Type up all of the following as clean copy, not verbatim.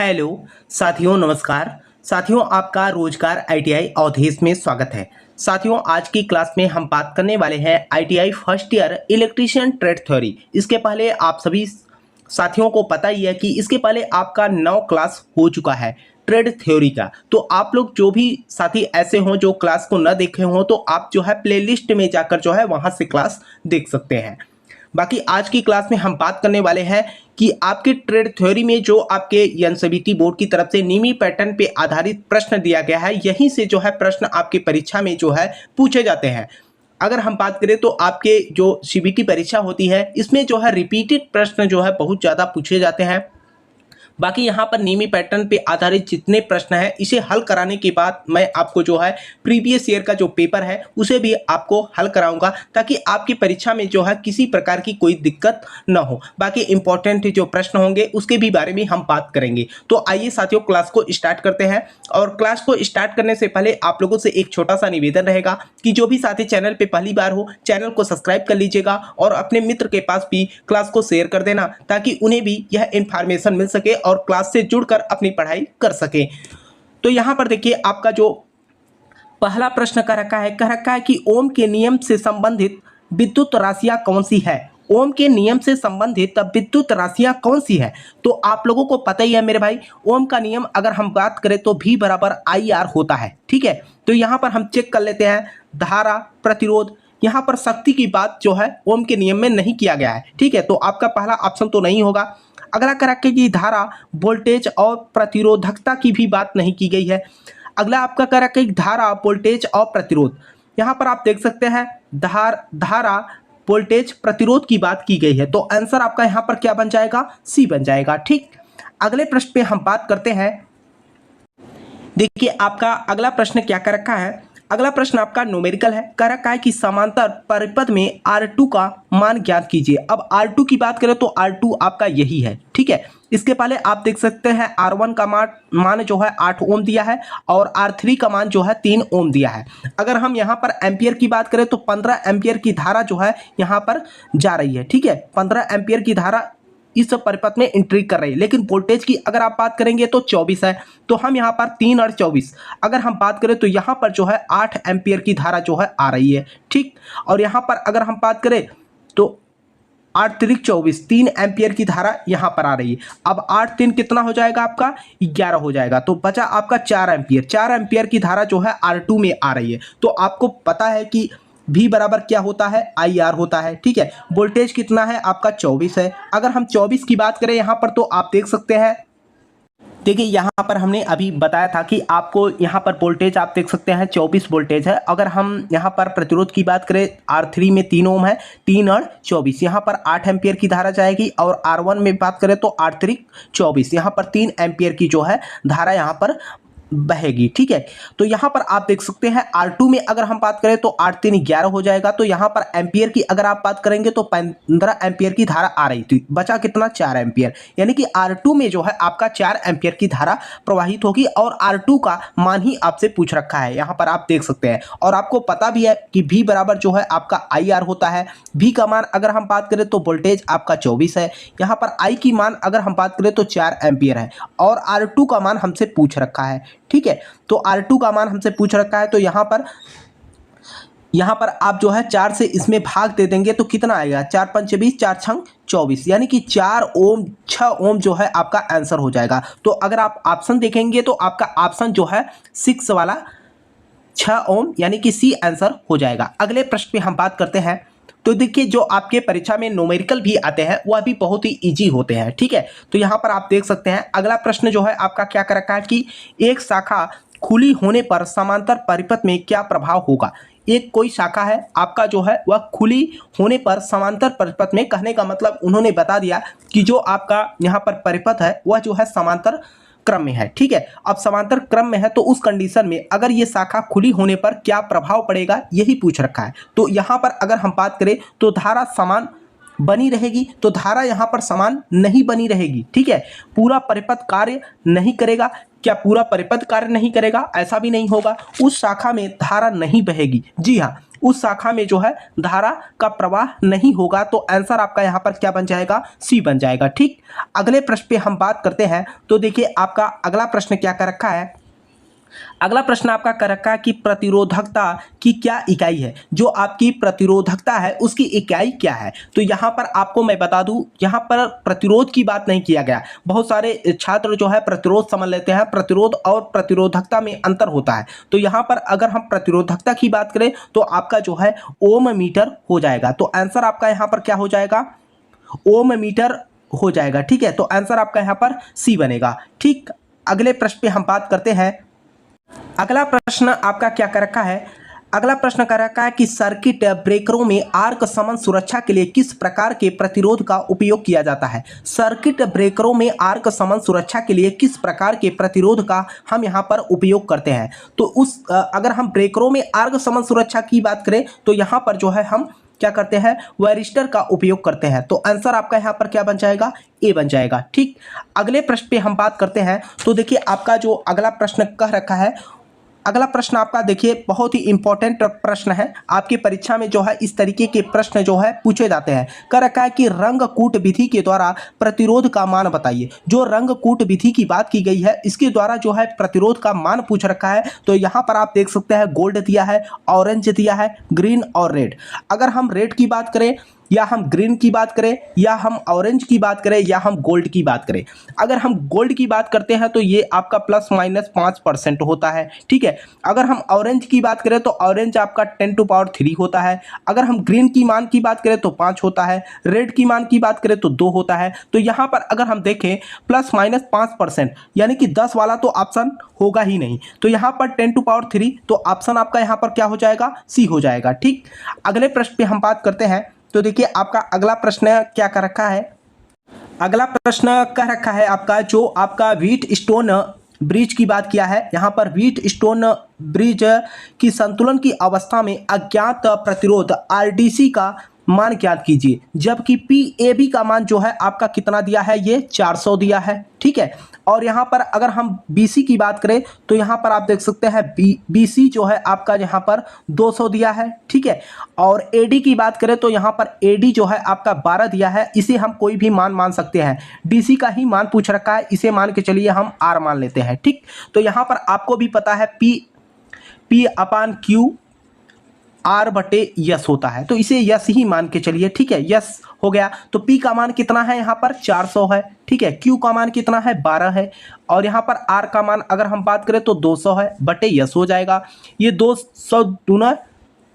Hello साथियों, नमस्कार साथियों। आपका रोजगार आईटीआई अवधेश में स्वागत है। साथियों, आज की क्लास में हम बात करने वाले हैं ITI first year electrician trade theory. इसके पहले आप सभी साथियों को पता ही है कि इसके पहले आपका 9 क्लास हो चुका है ट्रेड थ्योरी का। तो आप लोग जो भी साथी ऐसे हों जो क्लास को न देखे हों तो आप जो है प्लेलिस्ट में जाकर जो है वहां से क्लास देख सकते हैं। बाकी आज की क्लास में हम बात करने वाले हैं कि आपके ट्रेड थ्योरी में जो आपके एनसीईआरटी बोर्ड की तरफ से नियमी पैटर्न पे आधारित प्रश्न दिया गया है, यहीं से जो है प्रश्न आपकी परीक्षा में जो है पूछे जाते हैं। अगर हम बात करें तो आपके जो सीबीटी परीक्षा होती है इसमें जो है रिपीटेड प्रश्न जो है बहुत ज़्यादा पूछे जाते हैं। बाकी यहाँ पर नियमी पैटर्न पे आधारित जितने प्रश्न हैं इसे हल कराने के बाद मैं आपको जो है प्रीवियस ईयर का जो पेपर है उसे भी आपको हल कराऊंगा, ताकि आपकी परीक्षा में जो है किसी प्रकार की कोई दिक्कत न हो। बाकी इंपॉर्टेंट जो प्रश्न होंगे उसके भी बारे में हम बात करेंगे। तो आइए साथियों, क्लास को स्टार्ट करते हैं। और क्लास को स्टार्ट करने से पहले आप लोगों से एक छोटा सा निवेदन रहेगा कि जो भी साथी चैनल पे पहली बार हो चैनल को सब्सक्राइब कर लीजिएगा और अपने मित्र के पास भी क्लास को शेयर कर देना, ताकि उन्हें भी यह इंफॉर्मेशन मिल सके और क्लास से जुड़कर अपनी पढ़ाई कर सके। तो यहां पर देखिए, आपका जो पहला प्रश्न कह रखा है कि ओम के नियम से संबंधित विद्युत राशियां कौन सी है। ओम के नियम से संबंधित विद्युत राशियां कौन सी है। तो आप लोगों को पता ही है मेरे भाई, ओम का नियम अगर हम बात करें तो V बराबर IR होता है। ठीक है, तो यहां पर हम चेक कर लेते हैं धारा, प्रतिरोध। यहां पर शक्ति की बात जो है ओम के नियम में नहीं किया गया है। ठीक है, तो आपका पहला ऑप्शन तो नहीं होगा। अगला कह रखा है कि धारा, वोल्टेज और प्रतिरोधकता की भी बात नहीं की गई है। अगला आपका कह रखा है कि धारा, वोल्टेज और प्रतिरोध। यहाँ पर आप देख सकते हैं धारा, वोल्टेज, प्रतिरोध की बात की गई है। तो आंसर आपका यहाँ पर क्या बन जाएगा? सी बन जाएगा। ठीक, अगले प्रश्न पे हम बात करते हैं। देखिए, आपका अगला प्रश्न क्या कर रखा है। अगला प्रश्न आपका न्यूमेरिकल है। कह रखा है कि समांतर परिपथ में R2 का मान ज्ञात कीजिए। अब R2 की बात करें तो R2 आपका यही है। ठीक है, इसके पहले आप देख सकते हैं R1 का मान जो है 8 ओम दिया है और R3 का मान जो है 3 ओम दिया है। अगर हम यहाँ पर एम्पियर की बात करें तो 15 एम्पियर की धारा जो है यहाँ पर जा रही है। ठीक है, 15 एम्पियर की धारा इस परिपथ में एंट्री कर रही है। लेकिन वोल्टेज की अगर आप बात करेंगे तो 24 है। तो हम यहाँ पर 3 और 24 अगर हम बात करें तो यहाँ पर जो है 8 एम्पियर की धारा जो है आ रही है। ठीक, और यहाँ पर अगर हम बात करें तो 8 त्रिक 24, 3 एम्पियर की धारा यहाँ पर आ रही है। अब 8 3 कितना हो जाएगा? आपका 11 हो जाएगा। तो बचा आपका 4 एम्पियर। 4 एम्पियर की धारा जो है R2 में आ रही है। तो आपको पता है कि V बराबर क्या होता है? IR होता है। ठीक है, वोल्टेज कितना है? आपका 24 है। अगर हम 24 की बात करें यहाँ पर तो आप देख सकते हैं, देखिए यहाँ पर हमने अभी बताया था कि आपको यहाँ पर वोल्टेज आप देख सकते हैं 24 वोल्टेज है। अगर हम यहाँ पर प्रतिरोध की बात करें, R3 में 3 ओम है, 3 और 24 यहाँ पर 8 एम्पियर की धारा जाएगी। और R1 में बात करें तो 8 त्रिक 24 यहाँ पर 3 एम्पियर की जो है धारा यहाँ पर बहेगी। ठीक है, तो यहाँ पर आप देख सकते हैं R2 में अगर हम बात करें तो 8 3 11 हो जाएगा। तो यहाँ पर एम्पियर की अगर आप बात करेंगे तो 15 एम्पियर की धारा आ रही थी, बचा कितना? 4 एम्पियर। यानी कि R2 में जो है आपका 4 एम्पियर की धारा प्रवाहित होगी और R2 का मान ही आपसे पूछ रखा है, यहाँ पर आप देख सकते हैं। और आपको पता भी है कि V बराबर जो है आपका IR होता है। V का मान अगर हम बात करें तो वोल्टेज आपका 24 है। यहाँ पर I की मान अगर हम बात करें तो 4 एम्पियर है और R2 का मान हमसे पूछ रखा है। ठीक है, तो R2 का मान हमसे पूछ रखा है। तो यहाँ पर आप जो है 4 से इसमें भाग दे देंगे तो कितना आएगा? 4 5 20, 4 6 24, यानी कि 4 ओम 6 ओम जो है आपका आंसर हो जाएगा। तो अगर आप ऑप्शन देखेंगे तो आपका ऑप्शन जो है 6 वाला 6 ओम यानी कि सी आंसर हो जाएगा। अगले प्रश्न पे हम बात करते हैं। तो देखिए, जो आपके परीक्षा में न्यूमेरिकल भी आते हैं वह भी बहुत ही इजी होते हैं। ठीक है, तो यहाँ पर आप देख सकते हैं अगला प्रश्न जो है आपका क्या कर रखा है कि एक शाखा खुली होने पर समांतर परिपथ में क्या प्रभाव होगा। एक कोई शाखा है आपका जो है वह खुली होने पर समांतर परिपथ में, कहने का मतलब उन्होंने बता दिया कि जो आपका यहाँ पर परिपथ है वह जो है समांतर क्रम में है। ठीक है, अब समांतर क्रम में है तो उस कंडीशन में अगर ये शाखा खुली होने पर क्या प्रभाव पड़ेगा, यही पूछ रखा है। तो यहाँ पर अगर हम बात करें तो धारा समान बनी रहेगी, तो धारा यहाँ पर समान नहीं बनी रहेगी। ठीक है, पूरा परिपथ कार्य नहीं करेगा। क्या पूरा परिपथ कार्य नहीं करेगा? ऐसा भी नहीं होगा। उस शाखा में धारा नहीं बहेगी। जी हाँ, उस शाखा में जो है धारा का प्रवाह नहीं होगा। तो आंसर आपका यहाँ पर क्या बन जाएगा? सी बन जाएगा। ठीक, अगले प्रश्न पे हम बात करते हैं। तो देखिए आपका अगला प्रश्न क्या कर रखा है। अगला प्रश्न आपका कर रखा है कि प्रतिरोधकता की क्या इकाई है। जो आपकी प्रतिरोधकता है उसकी इकाई क्या है। तो यहाँ पर आपको मैं बता दूं, यहाँ पर प्रतिरोध की बात नहीं किया गया। बहुत सारे छात्र जो है प्रतिरोध समझ लेते हैं, प्रतिरोध और प्रतिरोधकता में अंतर होता है। तो यहाँ पर अगर हम प्रतिरोधकता की बात करें तो आपका जो है ओम मीटर हो जाएगा। तो आंसर आपका यहाँ पर क्या हो जाएगा? ओम मीटर हो जाएगा। ठीक है, तो आंसर आपका यहाँ पर सी बनेगा। ठीक, अगले प्रश्न पे हम बात करते हैं। अगला प्रश्न आपका क्या कर रखा है। अगला प्रश्न कर रखा है कि सर्किट ब्रेकरों में आर्क समान सुरक्षा के लिए किस प्रकार के प्रतिरोध का उपयोग किया जाता है। सर्किट ब्रेकरों में आर्क समान सुरक्षा के लिए किस प्रकार के प्रतिरोध का हम यहाँ पर उपयोग करते हैं। तो अगर हम ब्रेकरों में आर्क समान सुरक्षा की बात करें तो यहाँ पर जो है हम क्या करते हैं? वायरिस्टर का उपयोग करते हैं। तो आंसर आपका यहाँ पर क्या बन जाएगा? ए बन जाएगा। ठीक, अगले प्रश्न पे हम बात करते हैं। तो देखिए आपका जो अगला प्रश्न कह रखा है, अगला प्रश्न आपका देखिए बहुत ही इंपॉर्टेंट प्रश्न है। आपकी परीक्षा में जो है इस तरीके के प्रश्न जो है पूछे जाते हैं। कह रखा है कि रंगकूट विधि के द्वारा प्रतिरोध का मान बताइए। जो रंगकूट विधि की बात की गई है इसके द्वारा जो है प्रतिरोध का मान पूछ रखा है। तो यहाँ पर आप देख सकते हैं गोल्ड दिया है, ऑरेंज दिया है, ग्रीन और रेड। अगर हम रेड की बात करें या हम ग्रीन की बात करें या हम ऑरेंज की बात करें या हम गोल्ड की बात करें, अगर हम गोल्ड की बात करते हैं तो ये आपका ±5% होता है। ठीक है, अगर हम ऑरेंज की बात करें तो ऑरेंज आपका 10⁻³ होता है। अगर हम ग्रीन की मान की बात करें तो 5 होता है, रेड की मान की बात करें तो 2 होता है। तो यहाँ पर अगर हम देखें ±5% यानी कि 10 वाला तो ऑप्शन होगा ही नहीं। तो यहाँ पर 10⁻³ तो ऑप्शन आपका यहाँ पर क्या हो जाएगा? सी हो जाएगा। ठीक, अगले प्रश्न पे हम बात करते हैं। तो देखिए आपका अगला प्रश्न क्या कर रखा है। अगला प्रश्न कह रखा है आपका जो आपका व्हीट स्टोन ब्रिज की बात किया है। यहाँ पर व्हीट स्टोन ब्रिज की संतुलन की अवस्था में अज्ञात प्रतिरोध आरडीसी का मान ज्ञात कीजिए। जबकि पीएबी का मान जो है आपका कितना दिया है? ये 400 दिया है। ठीक है, और यहाँ पर अगर हम बीसी की बात करें तो यहाँ पर आप देख सकते हैं बीसी जो है आपका यहाँ पर 200 दिया है। ठीक है, और एडी की बात करें तो यहाँ पर एडी जो है आपका 12 दिया है। इसे हम कोई भी मान सकते हैं। डीसी का ही मान पूछ रखा है, इसे मान के चलिए हम आर मान लेते हैं। ठीक, तो यहाँ पर आपको भी पता है P/Q R/यस होता है, तो इसे यस ही मान के चलिए। ठीक है, यस हो गया। तो P का मान कितना है? यहाँ पर 400 है। ठीक है, Q का मान कितना है? 12 है। और यहाँ पर R का मान अगर हम बात करें तो 200 है, बटे यस हो जाएगा। ये 200 दूना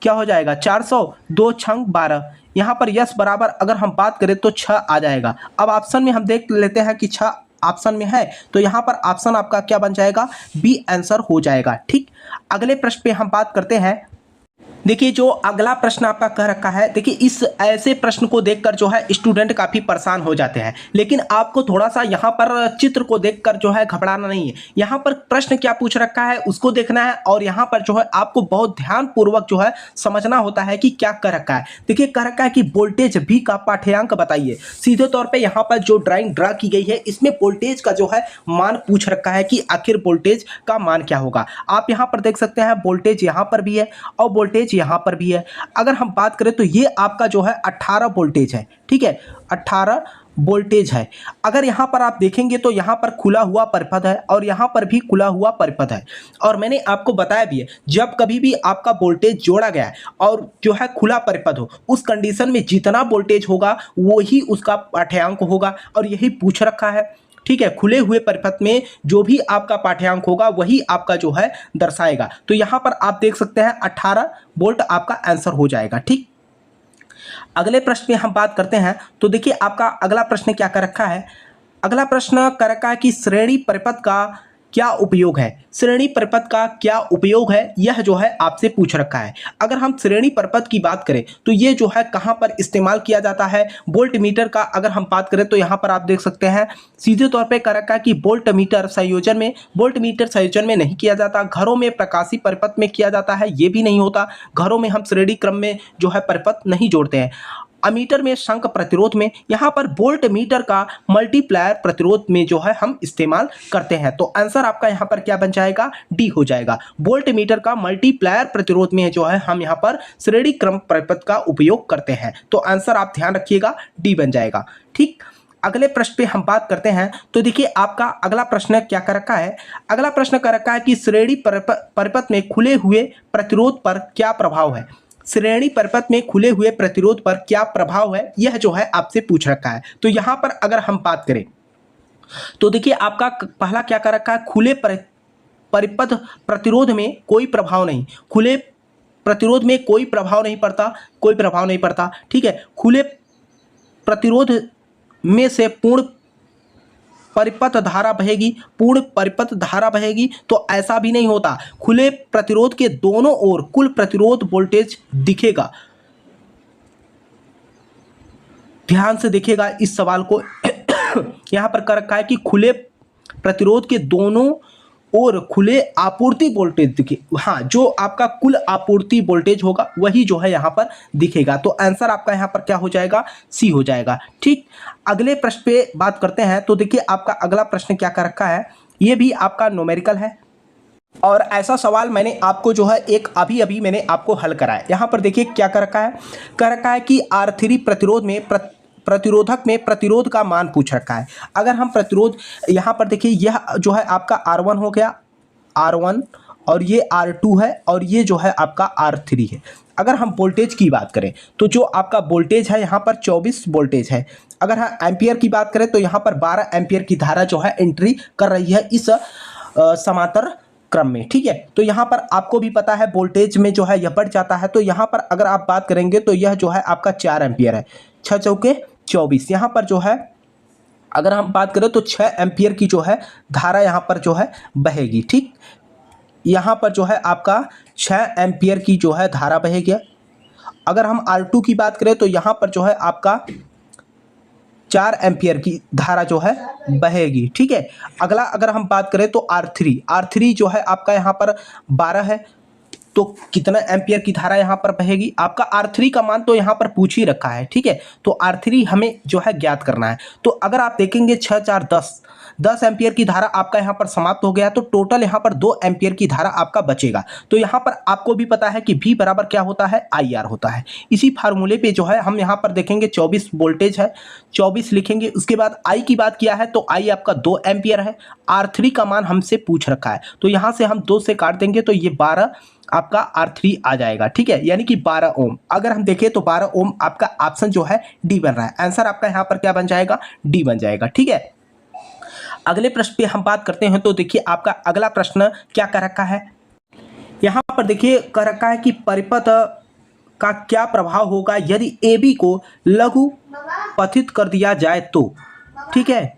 क्या हो जाएगा? 400, 2 छंग 12। यहाँ पर यस बराबर अगर हम बात करें तो 6 आ जाएगा। अब ऑप्शन में हम देख लेते हैं कि 6 ऑप्शन में है, तो यहाँ पर ऑप्शन आपका क्या बन जाएगा? बी आंसर हो जाएगा। ठीक, अगले प्रश्न पे हम बात करते हैं। देखिए जो अगला प्रश्न आपका कह रखा है, देखिए इस ऐसे प्रश्न को देखकर जो है स्टूडेंट काफ़ी परेशान हो जाते हैं। लेकिन आपको थोड़ा सा यहाँ पर चित्र को देखकर जो है घबराना नहीं है। यहाँ पर प्रश्न क्या पूछ रखा है उसको देखना है, और यहाँ पर जो है आपको बहुत ध्यानपूर्वक जो है समझना होता है कि क्या कह रखा है। देखिए कह रखा है कि वोल्टेज V का पाठ्यांक बताइए। सीधे तौर पर यहाँ पर जो ड्राइंग ड्रा की गई है इसमें वोल्टेज का जो है मान पूछ रखा है कि आखिर वोल्टेज का मान क्या होगा। आप यहाँ पर देख सकते हैं वोल्टेज यहाँ पर भी है और वोल्टेज यहाँ पर भी है। अगर हम बात करें तो ये आपका जो है 18 वोल्टेज है। ठीक है, 18 वोल्टेज है। अगर यहाँ पर आप देखेंगे तो यहाँ पर खुला हुआ परिपथ है और यहाँ पर भी खुला हुआ परिपथ है। और मैंने आपको बताया भी है जब कभी भी आपका वोल्टेज जोड़ा गया है और जो है खुला परिपथ हो, उस कंडीशन में जितना वोल्टेज होगा वही उसका पाठ्यांक होगा, और यही पूछ रखा है। ठीक है, खुले हुए परिपथ में जो भी आपका पाठ्यांक होगा वही आपका जो है दर्शाएगा। तो यहाँ पर आप देख सकते हैं 18 वोल्ट आपका आंसर हो जाएगा। ठीक, अगले प्रश्न में हम बात करते हैं। तो देखिए आपका अगला प्रश्न क्या कर रखा है। अगला प्रश्न कर रखा है कि श्रेणी परिपथ का क्या उपयोग है। श्रेणी परिपथ का क्या उपयोग है यह जो है आपसे पूछ रखा है। अगर हम श्रेणी परिपथ की बात करें तो ये जो है कहाँ पर इस्तेमाल किया जाता है। वोल्ट मीटर का अगर हम बात करें तो यहाँ पर आप देख सकते हैं सीधे तौर पे कर रखा है कि वोल्ट मीटर संयोजन में नहीं किया जाता। घरों में प्रकाशी परिपथ में किया जाता है, ये भी नहीं होता। घरों में हम श्रेणी क्रम में जो है परिपथ नहीं जोड़ते हैं। अमीटर में शंक प्रतिरोध में, यहाँ पर वोल्ट मीटर का मल्टीप्लायर प्रतिरोध में जो है हम इस्तेमाल करते हैं। तो आंसर आपका यहाँ पर क्या बन जाएगा, डी हो जाएगा। वोल्ट मीटर का मल्टीप्लायर प्रतिरोध में जो है हम यहाँ पर श्रेणी क्रम परिपथ का उपयोग करते हैं। तो आंसर आप ध्यान रखिएगा, डी बन जाएगा। ठीक, अगले प्रश्न पे हम बात करते हैं। तो देखिए आपका अगला प्रश्न क्या कर रखा है, अगला प्रश्न कर रखा है कि श्रेणी परिपथ में खुले हुए प्रतिरोध पर क्या प्रभाव है। श्रेणी परिपथ में खुले हुए प्रतिरोध पर क्या प्रभाव है, यह जो है आपसे पूछ रखा है। तो यहाँ पर अगर हम बात करें तो देखिए आपका पहला क्या कर रखा है, खुले परिपथ प्रतिरोध में कोई प्रभाव नहीं, खुले प्रतिरोध में कोई प्रभाव नहीं पड़ता, कोई प्रभाव नहीं पड़ता। ठीक है, खुले प्रतिरोध में से पूर्ण परिपथ धारा बहेगी, पूर्ण परिपथ धारा बहेगी, तो ऐसा भी नहीं होता। खुले प्रतिरोध के दोनों ओर कुल प्रतिरोध वोल्टेज दिखेगा। ध्यान से देखिएगा इस सवाल को यहां पर कर रखा है कि खुले प्रतिरोध के दोनों और खुले आपूर्ति वोल्टेज दिखे, हाँ, जो आपका कुल आपूर्ति वोल्टेज होगा वही जो है यहाँ पर दिखेगा। तो आंसर आपका यहाँ पर क्या हो जाएगा, सी हो जाएगा। ठीक, अगले प्रश्न पे बात करते हैं। तो देखिए आपका अगला प्रश्न क्या कर रखा है, ये भी आपका न्यूमेरिकल है और ऐसा सवाल मैंने आपको जो है एक अभी मैंने आपको हल कराया। यहाँ पर देखिए क्या कर रखा है, कर रखा है कि R3 प्रतिरोध में प्रतिरोधक में प्रतिरोध का मान पूछ रखा है। अगर हम प्रतिरोध यहाँ पर देखिए, यह जो है आपका R1 हो गया, R1, और ये R2 है और ये जो है आपका R3 है। अगर हम वोल्टेज की बात करें तो जो आपका वोल्टेज है यहाँ पर 24 वोल्टेज है। अगर हम एम्पियर की बात करें तो यहाँ पर 12 एम्पियर की धारा जो है एंट्री कर रही है इस समांतर क्रम में। ठीक है, तो यहाँ पर आपको भी पता है वोल्टेज में जो है यह बढ़ जाता है। तो यहाँ पर अगर आप बात करेंगे तो यह जो है आपका 4 एम्पियर है, 6 चौके 24। यहाँ पर जो है अगर हम बात करें तो 6 एम्पियर की जो है धारा यहाँ पर जो है बहेगी। ठीक, यहाँ पर जो है आपका 6 एम्पियर की जो है धारा बहेगी। अगर हम R2 की बात करें तो यहाँ पर जो है आपका 4 एम्पियर की धारा जो है बहेगी। ठीक है, अगला अगर हम बात करें तो R3 जो है आपका यहाँ पर 12 है, तो कितना एम्पियर की धारा यहाँ पर बहेगी। आपका R3 का मान तो यहाँ पर पूछ ही रखा है। ठीक है, तो R3 हमें जो है ज्ञात करना है। तो अगर आप देखेंगे 6 4 10 एम्पियर की धारा आपका यहाँ पर समाप्त हो गया, तो टोटल यहाँ पर 2 एम्पियर की धारा आपका बचेगा। तो यहाँ पर आपको भी पता है कि V बराबर क्या होता है, IR होता है। इसी फार्मूले पे जो है हम यहाँ पर देखेंगे 24 वोल्टेज है, 24 लिखेंगे। उसके बाद I की बात किया है तो I आपका 2 एम्पियर है। R3 का मान हमसे पूछ रखा है, तो यहाँ से हम 2 से काट देंगे तो ये 12 आपका R3 आ जाएगा। ठीक है, यानी कि 12 ओम। अगर हम देखें तो 12 ओम आपका ऑप्शन जो है डी बन रहा है। आंसर आपका यहाँ पर क्या बन जाएगा, डी बन जाएगा। ठीक है, अगले प्रश्न पे हम बात करते हैं। तो देखिए आपका अगला प्रश्न क्या कर रखा है, यहाँ पर देखिए कर रखा है कि परिपथ का क्या प्रभाव होगा यदि AB को लघु पथित कर दिया जाए तो। ठीक है,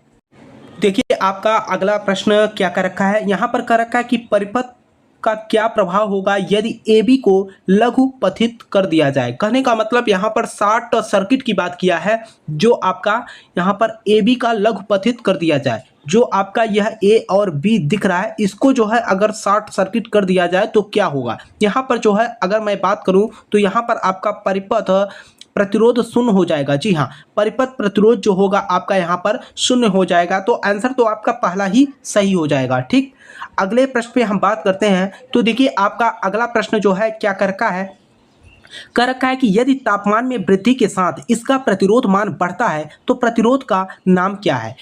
देखिए आपका अगला प्रश्न क्या कर रखा है, यहाँ पर कर रखा है कि परिपथ का क्या प्रभाव होगा यदि AB को लघु पथित कर दिया जाए। कहने का मतलब यहाँ पर शॉर्ट सर्किट की बात किया है, जो आपका यहाँ पर AB का लघु पथित कर दिया जाए। जो आपका यह A और B दिख रहा है, इसको जो है अगर शॉर्ट सर्किट कर दिया जाए तो क्या होगा। यहाँ पर जो है अगर मैं बात करूँ तो यहाँ पर आपका परिपथ प्रतिरोध शून्य हो जाएगा। जी हाँ, परिपथ प्रतिरोध जो होगा आपका यहाँ पर शून्य हो जाएगा। तो आंसर तो आपका पहला ही सही हो जाएगा। ठीक, अगले प्रश्न पे हम बात करते हैं। तो देखिए आपका अगला प्रश्न जो है क्या कर रखा है, कर रखा है कि यदि तापमान में वृद्धि के साथ इसका प्रतिरोध मान बढ़ता है तो प्रतिरोध का नाम क्या है।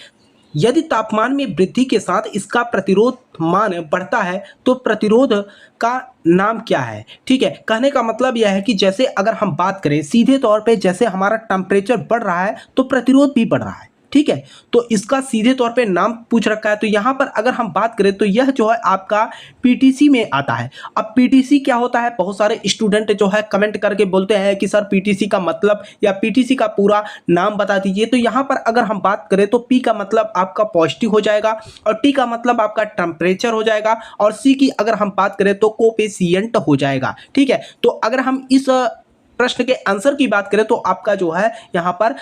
यदि तापमान में वृद्धि के साथ इसका प्रतिरोध मान बढ़ता है तो प्रतिरोध का नाम क्या है। ठीक है, कहने का मतलब यह है कि जैसे अगर हम बात करें सीधे तौर पे, जैसे हमारा टेम्परेचर बढ़ रहा है तो प्रतिरोध भी बढ़ रहा है। ठीक है, तो इसका सीधे तौर पे नाम पूछ रखा है। तो यहाँ पर अगर हम बात करें तो यह जो है आपका पीटीसी में आता है। अब पीटीसी क्या होता है, बहुत सारे स्टूडेंट जो है कमेंट करके बोलते हैं कि सर पीटीसी का मतलब या पीटीसी का पूरा नाम बता दीजिए। तो यहाँ पर अगर हम बात करें तो पी का मतलब आपका पॉजिटिव हो जाएगा और टी का मतलब आपका टेम्परेचर हो जाएगा और सी की अगर हम बात करें तो कोफिशिएंट हो जाएगा। ठीक है, तो अगर हम इस प्रश्न के आंसर की बात करें तो आपका जो है यहाँ पर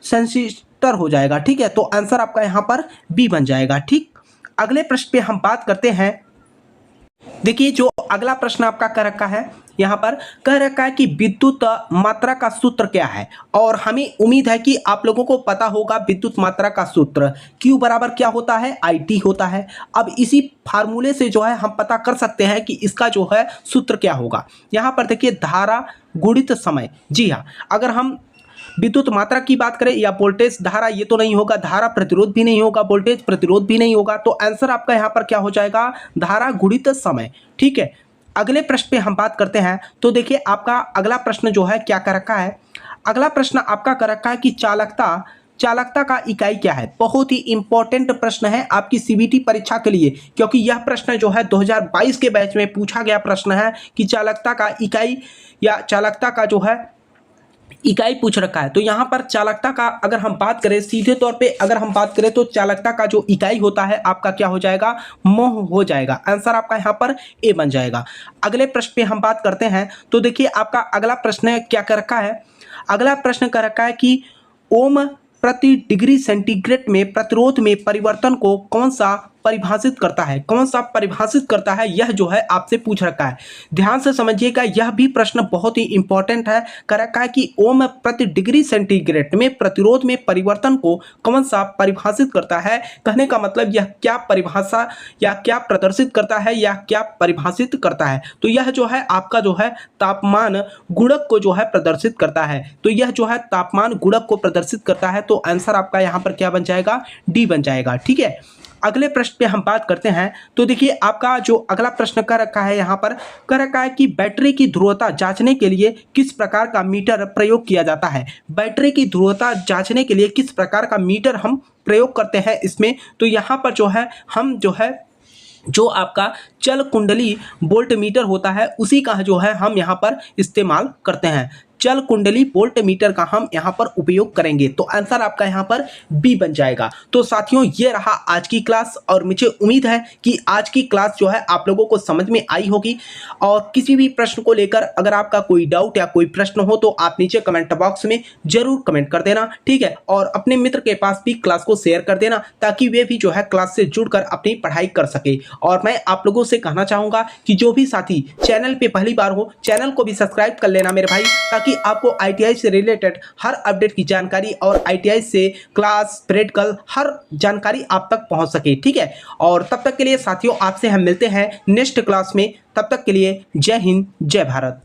सेंसिटर हो जाएगा। ठीक है, तो आंसर आपका यहाँ पर बी बन जाएगा। ठीक, अगले प्रश्न पे हम बात करते हैं। देखिए जो अगला प्रश्न आपका कर रखा है यहाँ पर कह रखा है कि विद्युत मात्रा का सूत्र क्या है, और हमें उम्मीद है कि आप लोगों को पता होगा विद्युत मात्रा का सूत्र Q बराबर क्या होता है, IT होता है। अब इसी फार्मूले से जो है हम पता कर सकते हैं कि इसका जो है सूत्र क्या होगा। यहाँ पर देखिए धारा गुणित समय। जी हाँ, अगर हम विद्युत मात्रा की बात करें या वोल्टेज धारा, ये तो नहीं होगा, धारा प्रतिरोध भी नहीं होगा, वोल्टेज प्रतिरोध भी नहीं होगा, तो आंसर आपका यहाँ पर क्या हो जाएगा, धारा गुणित समय। ठीक है, अगले प्रश्न पे हम बात करते हैं। तो देखिए आपका अगला प्रश्न जो है क्या कर रखा है, अगला प्रश्न आपका कर रखा है कि चालकता का इकाई क्या है। बहुत ही इंपॉर्टेंट प्रश्न है आपकी सीबीटी परीक्षा के लिए, क्योंकि यह प्रश्न जो है 2022 के बैच में पूछा गया प्रश्न है कि चालकता का इकाई या चालकता का जो है इकाई पूछ रखा है। तो यहाँ पर चालकता का अगर हम बात करें, सीधे तौर पे अगर हम बात करें तो चालकता का जो इकाई होता है आपका क्या हो जाएगा, मोह हो जाएगा। आंसर आपका यहाँ पर ए बन जाएगा। अगले प्रश्न पे हम बात करते हैं। तो देखिए आपका अगला प्रश्न क्या कर रखा है, अगला प्रश्न कर रखा है कि ओम प्रति डिग्री सेंटीग्रेड में प्रतिरोध में परिवर्तन को कौन सा परिभाषित करता है, कौन सा परिभाषित करता है, यह जो है आपसे पूछ रखा है। ध्यान से समझिएगा, यह भी प्रश्न बहुत ही इंपॉर्टेंट है। कह रखा है कि ओम प्रति डिग्री सेंटीग्रेड में प्रतिरोध में परिवर्तन को कौन सा परिभाषित करता है। कहने का मतलब यह क्या परिभाषा या क्या प्रदर्शित करता है या क्या परिभाषित करता है। तो यह जो है आपका जो है तापमान गुणक को जो है प्रदर्शित करता है। तो यह जो है तापमान गुणक को प्रदर्शित करता है। तो आंसर आपका यहाँ पर क्या बन जाएगा, डी बन जाएगा। ठीक है, अगले प्रश्न पे हम बात करते हैं। तो देखिए आपका जो अगला प्रश्न कर रखा है, यहाँ पर कह रखा है कि बैटरी की ध्रुवता जांचने के लिए किस प्रकार का मीटर प्रयोग किया जाता है। बैटरी की ध्रुवता जांचने के लिए किस प्रकार का मीटर हम प्रयोग करते हैं इसमें। तो यहाँ पर जो है हम जो है जो आपका चल कुंडली वोल्ट मीटर होता है उसी का जो है हम यहाँ पर इस्तेमाल करते हैं। चल कुंडली वोल्ट मीटर का हम यहाँ पर उपयोग करेंगे। तो आंसर आपका यहाँ पर बी बन जाएगा। तो साथियों ये रहा आज की क्लास, और मुझे उम्मीद है कि आज की क्लास जो है आप लोगों को समझ में आई होगी। और किसी भी प्रश्न को लेकर अगर आपका कोई डाउट या कोई प्रश्न हो तो आप नीचे कमेंट बॉक्स में जरूर कमेंट कर देना। ठीक है, और अपने मित्र के पास भी क्लास को शेयर कर देना ताकि वे भी जो है क्लास से जुड़कर अपनी पढ़ाई कर सके। और मैं आप लोगों से कहना चाहूँगा कि जो भी साथी चैनल पर पहली बार हो, चैनल को भी सब्सक्राइब कर लेना मेरे भाई, ताकि आपको आईटीआई से रिलेटेड हर अपडेट की जानकारी और आईटीआई से क्लास प्रैक्टिकल हर जानकारी आप तक पहुंच सके। ठीक है, और तब तक के लिए साथियों आपसे हम मिलते हैं नेक्स्ट क्लास में। तब तक के लिए जय हिंद, जय भारत।